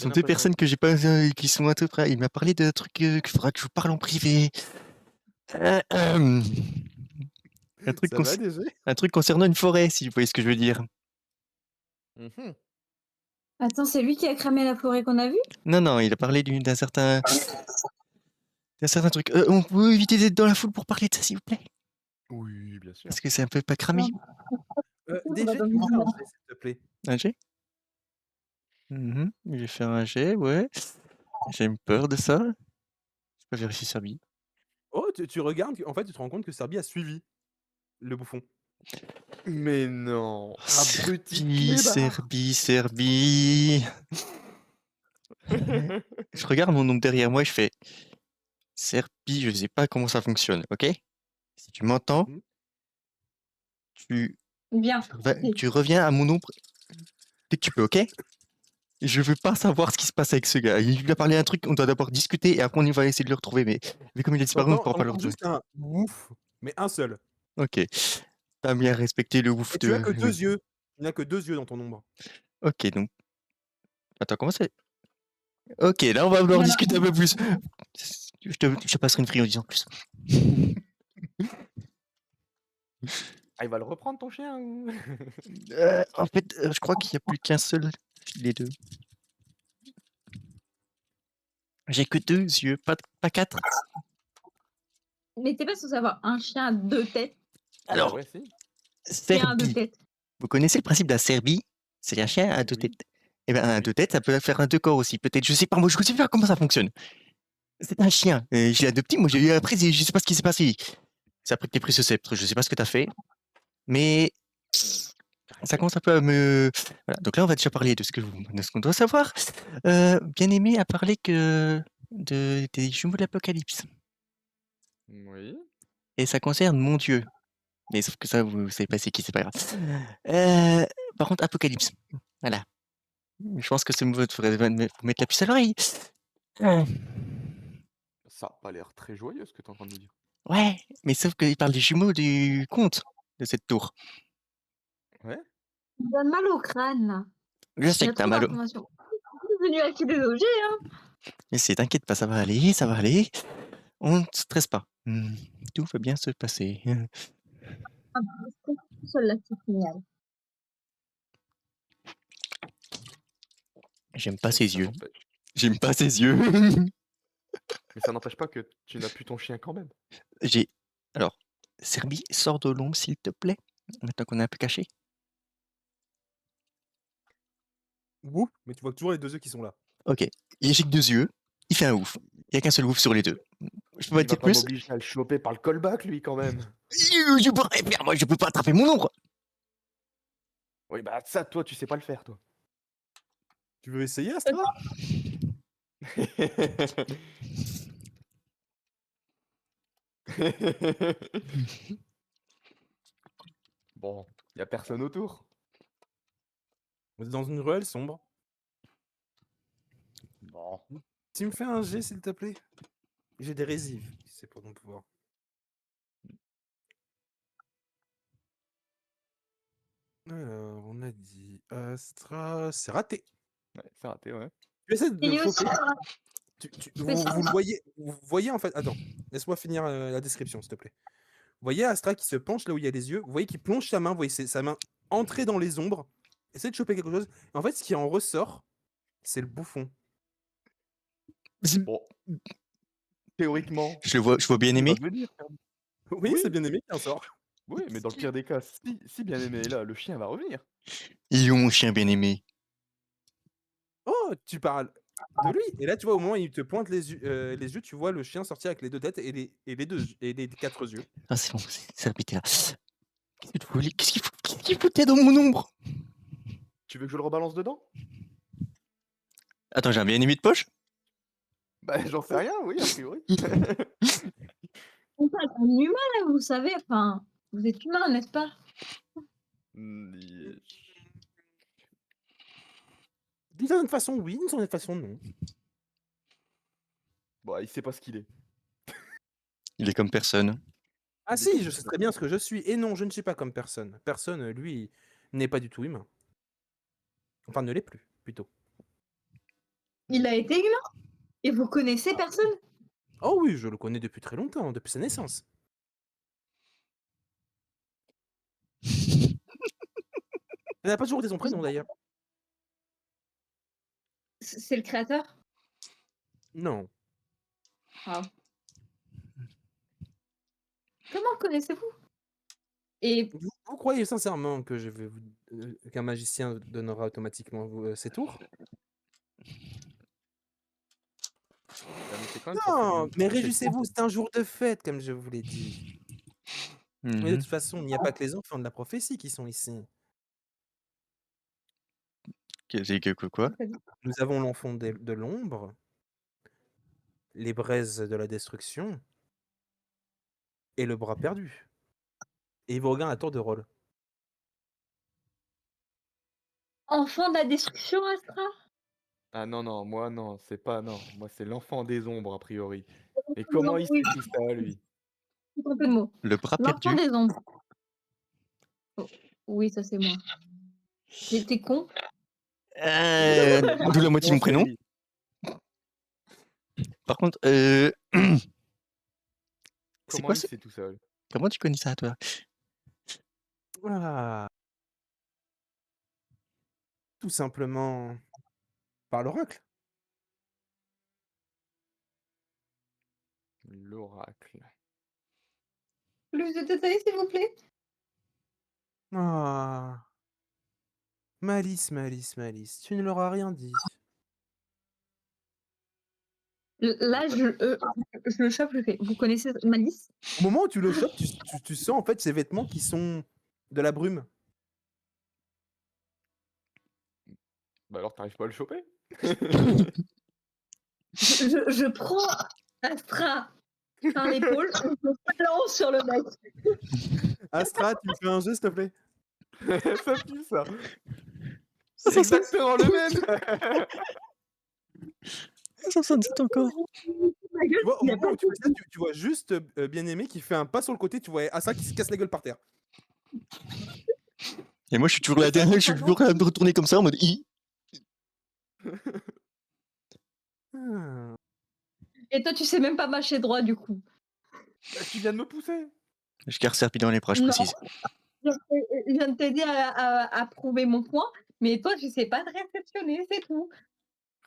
deux l'impression. personnes que j'ai pas, qui sont à peu près. Il m'a parlé de trucs qu'il faudra que je vous parle en privé. Un truc, Ça va déjà? un truc concernant une forêt, si vous voyez ce que je veux dire. Attends, c'est lui qui a cramé la forêt qu'on a vue? Non, il a parlé d'un certain truc. On peut éviter d'être dans la foule pour parler de ça, s'il vous plaît? Oui, bien sûr. Parce que c'est un peu pas cramé. Déjà, tu me fais un jet, s'il te plaît. Un jet? Je vais faire un jet, ouais. J'ai peur de ça. Je peux vérifier Serbie. Oh, tu regardes, en fait, tu te rends compte que Serbie a suivi le bouffon. Mais non. Abruti Serbie. Je regarde mon nom derrière moi et je fais Serbie, je sais pas comment ça fonctionne, ok? Si tu m'entends, Bien. tu reviens à mon nom dès que tu peux, ok? Je veux pas savoir ce qui se passe avec ce gars. Il lui a parlé un truc, on doit d'abord discuter et après on va essayer de le retrouver. Mais vu comme il a disparu, on ne pourra pas le retrouver. Juste un ouf, mais un seul. Ok. T'as bien respecté le ouf Et tu as que 2 yeux. Il n'a que 2 yeux dans ton ombre. Ok, donc. Attends, comment c'est? Ok, là on va vouloir discuter un peu plus. Je te passerai une friandise en plus. Ah, il va le reprendre ton chien ou... En fait, je crois qu'il n'y a plus qu'un seul, les deux. J'ai que 2 yeux, pas 4. Mais t'es pas censé avoir un chien à 2 têtes? Alors, ouais, si. Chien à 2 Serbie. têtes. Vous connaissez le principe de la Serbie? C'est un chien à 2 têtes. Et bien, un 2 têtes, ça peut faire un 2 corps aussi. Peut-être, je sais pas, moi je sais pas comment ça fonctionne. C'est un chien. Je l'ai adopté, moi après, je sais pas ce qui s'est passé. C'est après que t'aies pris ce sceptre, je sais pas ce que t'as fait. Mais ça commence un peu à me. Voilà. Donc là, on va déjà parler de ce qu'on doit savoir. Bien aimé a parlé des jumeaux de l'Apocalypse. Oui. Et ça concerne mon Dieu. Mais sauf que ça, vous savez pas c'est qui, c'est pas grave. Par contre, Apocalypse. Voilà. Je pense que ce mot devrait vous mettre la puce à l'oreille. Ça a pas l'air très joyeux ce que tu es en train de me dire. Ouais, mais sauf qu'il parle des jumeaux du comte de cette tour. Ouais. Ça me donne mal au crâne, là. Je Il sais y a que t'as trop mal. d'informations. Je suis venue acheter des objets, hein. Mais t'inquiète pas, ça va aller, ça va aller. On ne stresse pas. Tout va bien se passer. Ah, seul là, c'est génial. J'aime pas Mais ses ça yeux. n'empêche. J'aime pas ses yeux. Mais ça n'empêche pas que tu n'as plus ton chien quand même. J'ai. Alors, Serbi, sors de l'ombre s'il te plaît. Maintenant qu'on est un peu caché. Ouf, mais tu vois toujours les 2 yeux qui sont là. Ok. J'ai que 2 yeux. Il fait un ouf. Il y a qu'un seul ouf sur les 2. Je peux pas Il va dire pas plus. m'obliger à le choper par le callback, lui, quand même. Je pourrais faire, moi, je peux pas attraper mon ombre. Oui, bah ça, toi, tu sais pas le faire, toi. Tu veux essayer, Astra? Bon, y a personne autour. On est dans une ruelle sombre. Bon. Tu me fais un G, s'il te plaît? J'ai des résives, c'est pour ton pouvoir. Alors, on a dit Astra, c'est raté. Ouais, c'est raté, ouais. Tu essaies de Il le est aussi choper. sur la- Vous le voyez, vous voyez en fait. Attends, laisse-moi finir la description, s'il te plaît. Vous voyez Astra qui se penche là où il y a les yeux. Vous voyez qu'il plonge sa main. Vous voyez sa main entrer dans les ombres. Essaie de choper quelque chose. Et en fait, ce qui en ressort, c'est le bouffon. Bon. Théoriquement, Je vois bien il va aimé. venir. Oui, Oui. c'est bien aimé qui en sort. Oui, mais dans le pire des cas, si bien aimé est là, le chien va revenir. Il est où mon chien bien aimé? Oh, tu parles de lui. Et là, tu vois, au moment où il te pointe les yeux, tu vois le chien sortir avec les 2 têtes et les 4 yeux. Ah, c'est bon, c'est Serbi qui est là. Qu'est-ce que tu voulais? Qu'est-ce qu'il foutait dans mon ombre? Tu veux que je le rebalance dedans? Attends, j'ai un bien aimé de poche? Bah, j'en sais rien, oui, a priori. On parle d'un humain, là, vous savez. Enfin, vous êtes humain, n'est-ce pas? Il- D'une certaine façon, oui. D'une certaine façon, non. Bon, il sait pas ce qu'il est. Il est comme personne. Ah si, je sais très bien ce que je suis. Et non, je ne suis pas comme personne. Personne, lui, n'est pas du tout humain. Enfin, ne l'est plus, plutôt. Il a été humain. Et vous connaissez personne? Oh oui, je le connais depuis très longtemps, depuis sa naissance. Il n'a pas toujours été son prénom, d'ailleurs. C'est le créateur? Non. Ah. Comment connaissez-vous? Et Vous croyez sincèrement que je vais qu'un magicien donnera automatiquement ses tours? Mais c'est quand même Non, mais c'est- réjouissez-vous, c'est un jour de fête, comme je vous l'ai dit. Mais de toute façon, il n'y a pas que les enfants de la prophétie qui sont ici. Quoi? Nous avons l'enfant de l'ombre, les braises de la destruction et le bras perdu. Et il vous regarde à tour de rôle. enfant de la destruction, Astra? Ah non, non, moi non, c'est pas non. Moi c'est l'enfant des ombres a priori. Et Non, comment il oui, sait tout ça, lui? je me suis trompée de mot. Le bras L'enfant perdu. des ombres. Oh, oui, ça c'est moi. T'es con? D'où la moitié de mon Non, c'est prénom. lui. Par contre, c'est Comment quoi il ce... sait tout seul? Comment tu connais ça, toi? Ah, tout simplement par l'oracle. L'oracle. Plus de détails, s'il vous plaît. Ah. Malice, tu ne leur as rien dit. Là, je le chope, je fais. Vous connaissez Malice? Au moment où tu le chopes, tu sens en fait ces vêtements qui sont de la brume. Bah alors t'arrives pas à le choper? Je prends Astra par l'épaule et je me balance sur le mec. Astra, tu me fais un jeu, s'il te plaît? Ça pue ça. C'est exactement le même. 67 encore. Ma gueule, Tu vois, au il a moment pas où tu fais ça, tu vois juste bien-aimé qui fait un pas sur le côté, tu vois Astra qui se casse la gueule par terre. Et moi, je suis toujours là, je suis toujours là à me retourner comme ça en mode i. Ah. Et toi, tu sais même pas marcher droit, du coup. Bah, tu viens de me pousser. Je caresse serpi dans les bras, je Non, précise. je viens de t'aider à prouver mon point, mais toi, tu sais pas te réceptionner, c'est tout.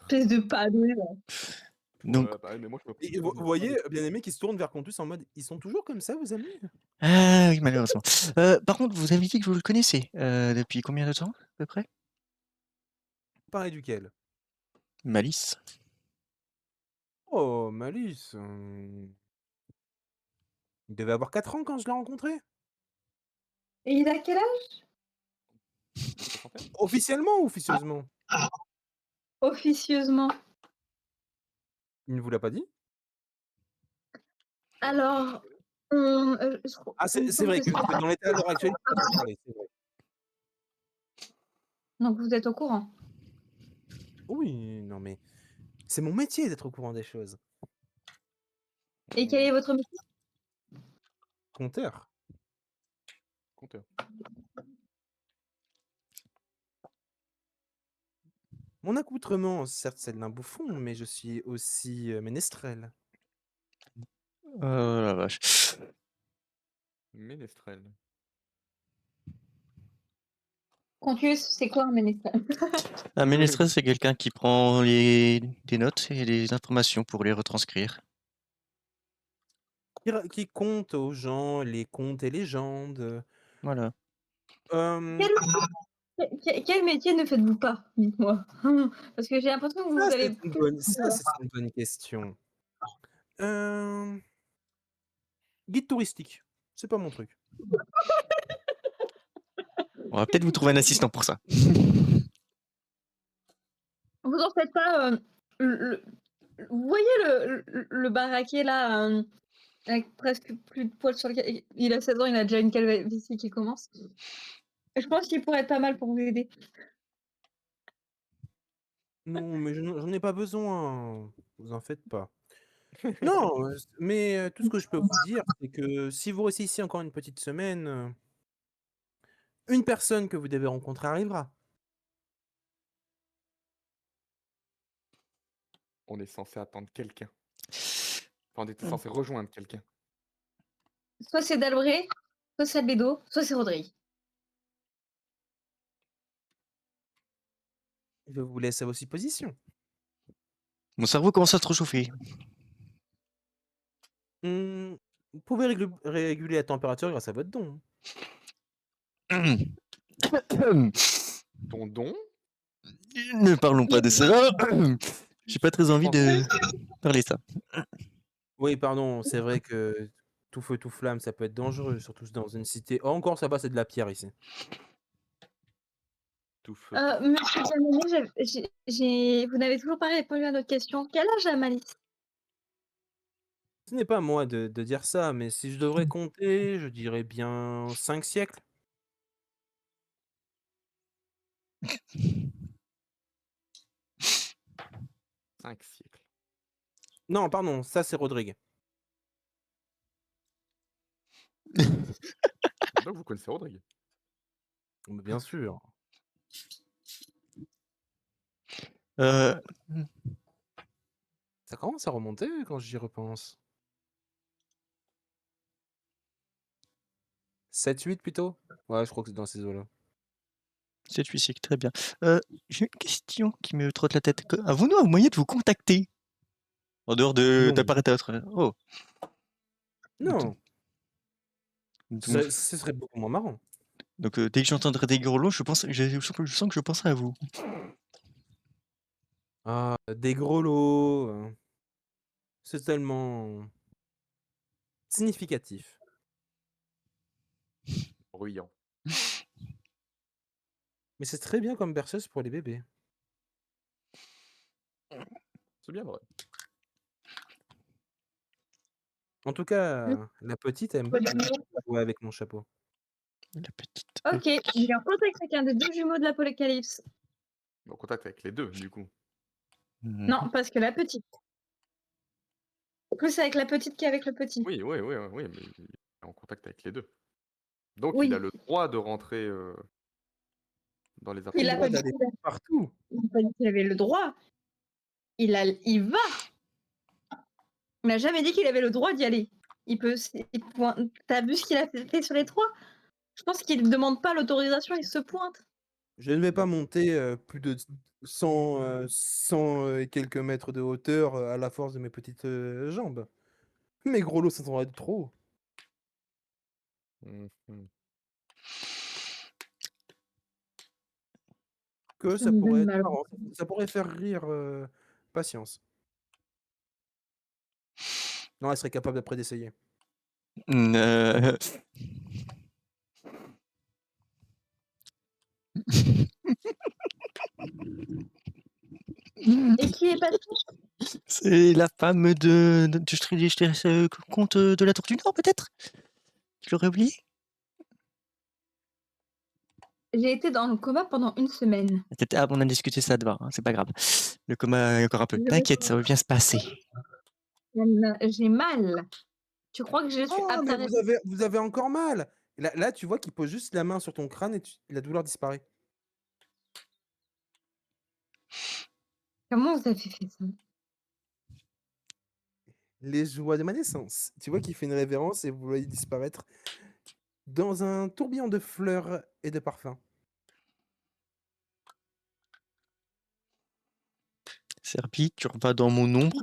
Espèce de panneau. Donc, Ouais, bah, ouais, mais moi, je me pousse Et pas, vous je me voyez, bien aimé, qui se tourne vers Contus en mode ils sont toujours comme ça, vos amis? ah oui, malheureusement. Par contre, vous avez dit que vous le connaissez. Depuis combien de temps, à peu près? Pareil duquel? Malice. Oh, Malice. Il devait avoir 4 ans quand je l'ai rencontré. Et il a quel âge? La soixantaine. Officiellement ou officieusement? Officieusement. Il ne vous l'a pas dit? Alors, Ah, il me c'est semble vrai que que c'est dans l'état à l'heure actuelle, il peut pas trop parler, c'est vrai. donc vous êtes au courant? Oui, non mais c'est mon métier d'être au courant des choses. Et quel est votre métier? Conteur. Compteur. Mon accoutrement, certes, c'est d'un bouffon, mais je suis aussi ménestrel. Oh la vache. Ménestrel. Contius, c'est quoi un ménestrel? Un ménestrel, c'est quelqu'un qui prend des notes et des informations pour les retranscrire. Qui conte aux gens les contes et légendes. Voilà. Quel quel métier ne faites-vous pas? Dites-moi. Parce que j'ai l'impression que vous avez plus Ça, c'est une bonne question. Guide touristique, c'est pas mon truc. On va peut-être vous trouver un assistant pour ça. vous en faites pas, le vous voyez le baraquet là, avec presque plus de poils sur le il a 16 ans, il a déjà une calvitie qui commence. Je pense qu'il pourrait être pas mal pour vous aider. Non, mais j'en ai pas besoin, vous en faites pas. Non, mais tout ce que je peux vous dire, c'est que si vous restez ici encore une petite semaine, une personne que vous devez rencontrer arrivera. On est censé attendre quelqu'un. Enfin, on était censé rejoindre quelqu'un. Soit c'est Dalbré, soit c'est Albedo, soit c'est Rodrigue. Je vous laisse à vos suppositions. Mon cerveau commence à se réchauffer. Vous pouvez réguler la température grâce à votre don. Ton don? Ne parlons pas de cela. J'ai pas très envie de parler ça. Oui, pardon, c'est vrai que tout feu, tout flamme, ça peut être dangereux, surtout dans une cité. Oh, encore, ça va, c'est de la pierre ici. Tout feu. Monsieur Diamoni, vous n'avez toujours pas répondu à notre question. Quel âge a Malice? Ce n'est pas à moi de dire ça, mais si je devrais compter, je dirais bien 5 siècles. 5 siècles. Non, pardon, ça c'est Rodrigue. Donc vous connaissez Rodrigue. Mais bien sûr. Euh, Ça commence à remonter quand j'y repense. 7-8 plutôt? Ouais, je crois que c'est dans ces eaux-là. 7-8 siècles, très bien. J'ai une question qui me trotte la tête. Avons-nous un moyen de vous contacter? En dehors Non. d'apparaître à votre... Oh. Non, Donc, ce serait beaucoup moins marrant. dès que j'entendrai des grelots, je sens que je penserai à vous. Ah, des gros lots. C'est tellement significatif. Bruyant. Mais c'est très bien comme berceuse pour les bébés. C'est bien vrai. En tout cas, la petite aime beaucoup jouer avec mon chapeau. La petite. Ok, il est en contact avec un des deux jumeaux de l'Apocalypse. En contact avec les deux, du coup. Non, parce que la petite. Plus avec la petite qu'avec le petit. Oui, mais il est en contact avec les deux. Donc Oui. il a le droit de rentrer dans les Il Le a appartements. droit pas dit d'aller qu'il a- partout. il a pas dit qu'il avait le droit. Il va. Il n'a jamais dit qu'il avait le droit d'y aller. T'as vu ce qu'il a fait sur les 3? Je pense qu'il ne demande pas l'autorisation, il se pointe. Je ne vais pas monter plus de 100 et quelques mètres de hauteur à la force de mes petites jambes. Mes gros lots, ça s'en va de trop. Mhm. Que Ça ça me pourrait donne être mal. marrant. Ça pourrait faire rire Patience. Non, elle serait capable après d'essayer. Euh, Et qui est passé? C'est la femme du comte de la Tour du Nord, peut-être? Je l'aurais oublié? J'ai été dans le coma pendant 1 semaine. Ah, on a discuté ça devant, hein, c'est pas grave. Le coma est encore un peu. Je me T'inquiète, ça va bien se passer. J'ai mal. Tu crois que je suis Oh, apte mais à respirer? vous avez encore mal. Là, tu vois qu'il pose juste la main sur ton crâne et la douleur disparaît. Comment vous avez fait ça? Les joies de ma naissance. Tu vois qu'il fait une révérence et vous le voyez disparaître dans un tourbillon de fleurs et de parfums. Serpi, tu vas dans mon ombre.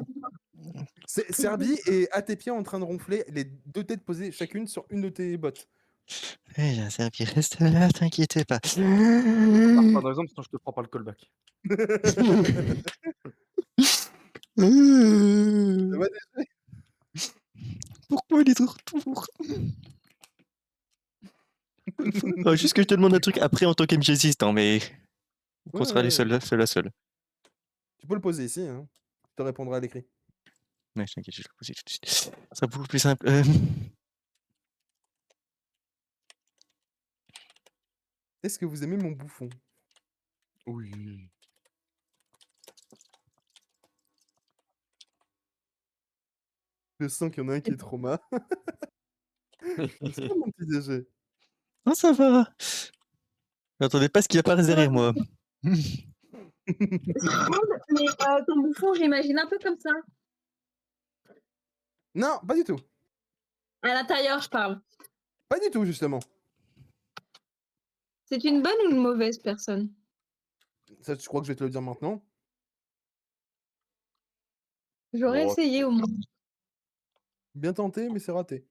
Serbi est à tes pieds en train de ronfler, les 2 têtes posées chacune sur une de tes bottes. Eh bien, Serpi, reste là, t'inquiète pas. Pars pas dans les hommes, sinon je te prends pas le callback. Ça va déjà? Pourquoi il est de retour? Juste que je te demande un truc après en tant qu'MG assistant, mais qu'on Ouais, sera les ouais. seuls à seul. Tu peux le poser ici, hein. Je te répondrai à l'écrit. Ouais, t'inquiète, je vais le poser tout de suite. Ça sera beaucoup plus simple. Est-ce que vous aimez mon bouffon? Oui. Je sens qu'il y en a un qui est trauma. C'est pas mon petit DG. Non, ça va. J'attendais pas ce qu'il apparaisse derrière moi. Mais ton bouffon, j'imagine un peu comme ça. Non, pas du tout. À l'intérieur, je parle. Pas du tout, justement. C'est une bonne ou une mauvaise personne? Ça, je crois que je vais te le dire maintenant. J'aurais Oh, essayé au moins. Bien tenté, mais c'est raté.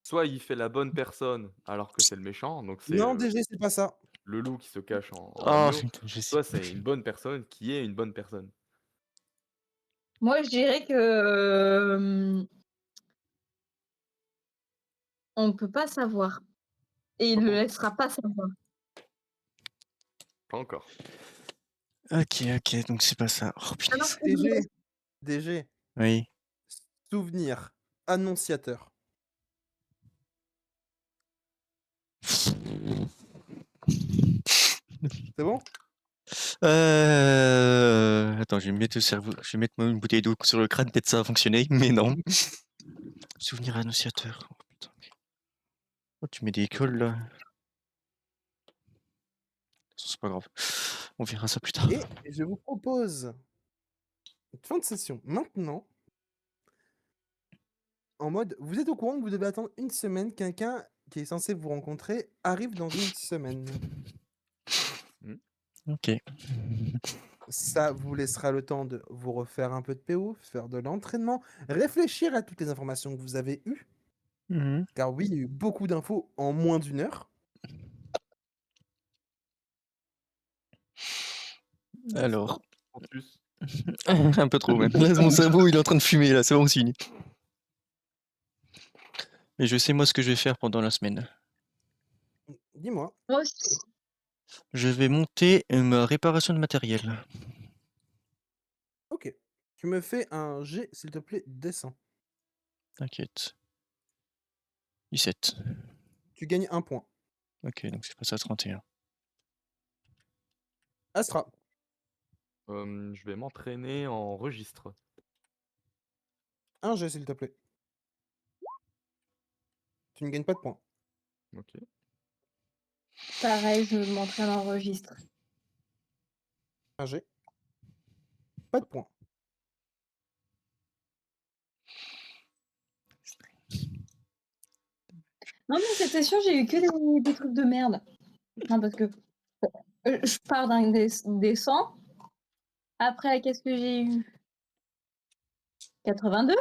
soit il fait la bonne personne alors que c'est le méchant, donc c'est Non, DG, c'est pas ça. le loup qui se cache en Oh, agneau, putain, je sais. soit c'est une bonne personne qui est une bonne personne. Moi, je dirais que on ne peut pas savoir. Et il ne le laissera pas savoir. Pas encore. Ok, donc c'est pas ça. Oh putain. Alors, DG, Oui. souvenir, annonciateur. C'est bon? Attends, je vais me mettre le cerveau. Je vais mettre une bouteille d'eau sur le crâne, peut-être ça va fonctionner, mais non. Souvenir annonciateur. Oh, putain. Oh, tu mets des cols là. C'est pas grave. On verra ça plus tard. Et je vous propose, fin de session, maintenant, en mode, vous êtes au courant que vous devez attendre 1 semaine, quelqu'un qui est censé vous rencontrer arrive dans 1 semaine. Ok. Ça vous laissera le temps de vous refaire un peu de PO, faire de l'entraînement, réfléchir à toutes les informations que vous avez eues. Mhm. Car oui, il y a eu beaucoup d'infos en moins d'1 heure. Alors. En plus. Un peu trop même. Là, mon cerveau il est en train de fumer là, c'est bon signe. Mais je sais moi ce que je vais faire pendant la semaine. Dis-moi. moi aussi. Je vais monter ma réparation de matériel. Ok. Tu me fais un G, s'il te plaît, descend. T'inquiète. 17. Tu gagnes 1 point. Ok, donc c'est pas ça 31. Astra, Je vais m'entraîner en registre. un G, s'il te plaît. Tu ne gagnes pas de points. Ok. Pareil, je m'entraîne en registre. Un G. Pas de points. Non, mais c'était sûr, j'ai eu que des trucs de merde. Non, parce que je pars des 100. Après, qu'est-ce que j'ai eu? 82?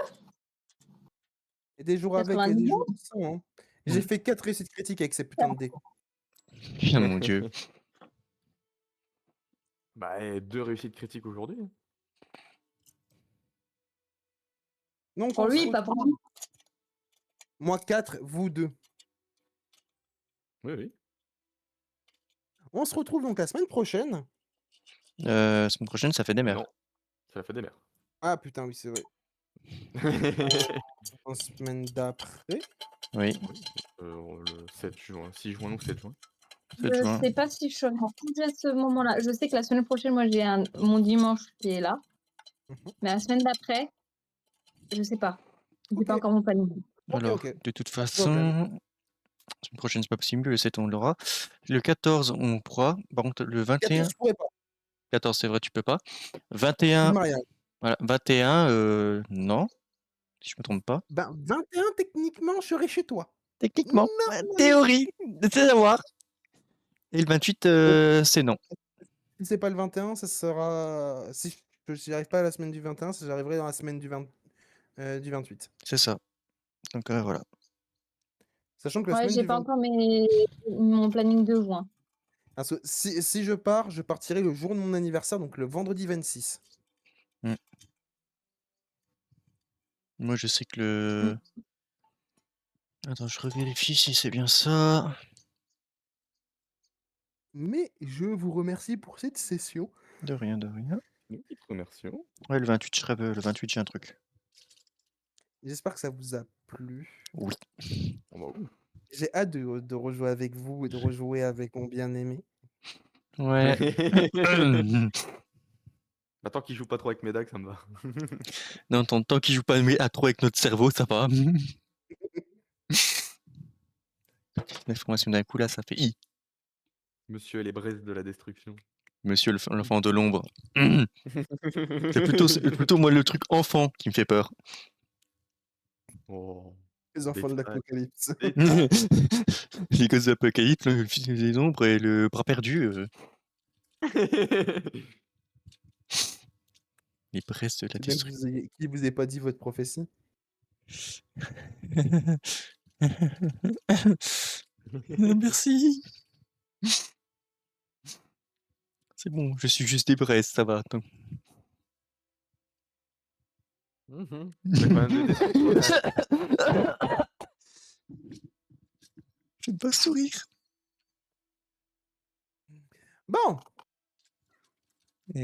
Et des jours avec et des 99? jours sans. Hein. J'ai fait 4 réussites critiques avec ces putains de dés. Oh mon dieu. Bah, 2 réussites critiques aujourd'hui. Hein. Donc, Pour on se lui, pas pour retrouve. moi. Moi 4, vous 2. Oui, oui. On se retrouve donc la semaine prochaine. Semaine prochaine, ça fait des mers. Non, ça la fait des mers. Ah putain, oui, c'est vrai. En semaine d'après. Oui, Le 7 juin, 6 juin ou 7 juin. 7 Je juin. sais pas si je serai en congé à ce moment-là. Je sais que la semaine prochaine, moi, j'ai mon dimanche qui est là. Mais la semaine d'après, je sais pas. J'ai pas Ok. encore mon planning. Alors, ok. de toute Pas de problème. façon, la semaine prochaine, c'est pas possible. Le 7, on l'aura. Le 14, on pourra. Par contre, le 21. 14, je pourrais pas. 14, c'est vrai, tu peux pas. Le 21, mariage. voilà. 21, non, si je me trompe pas. Ben, 21, techniquement, je serai chez toi. Techniquement, Non, théorie, c'est à voir. Et le 28, c'est non. Si c'est pas le 21, ça sera. Si j'y arrive pas à la semaine du 21, j'arriverai dans la semaine du 28. C'est ça. Donc voilà. Sachant que la Ouais, semaine j'ai du pas 20. encore mon planning de juin. Parce que si je pars, je partirai le jour de mon anniversaire, donc le vendredi 26. Moi, je sais que le. Attends, je revérifie si c'est bien ça. Mais je vous remercie pour cette session. De rien, de rien. Oui, remercions. Ouais, le 28, le 28, j'ai un truc. J'espère que ça vous a plu. Oui. Oh, bah, oui. J'ai hâte de rejouer avec vous et de rejouer avec mon bien-aimé. Ouais. Bah, tant qu'il joue pas trop avec Medak, ça me va. Non, tant qu'il joue pas à trop avec notre cerveau, ça va. L'information d'un coup, là, ça fait I. Monsieur et les braises de la destruction. Monsieur l'enfant de l'ombre. C'est plutôt moi le truc enfant qui me fait peur. Oh. Les enfants de Détail. l'apocalypse. Les gosses de l'Apocalypse, le fils des ombres et le bras perdu. Les braises de la C'est bien que destruction. qui vous ait pas dit votre prophétie. Merci. C'est bon, je suis juste des braises, ça va. Attends. T'as quand même des destructions, là. Je ne pas sourire. Bon,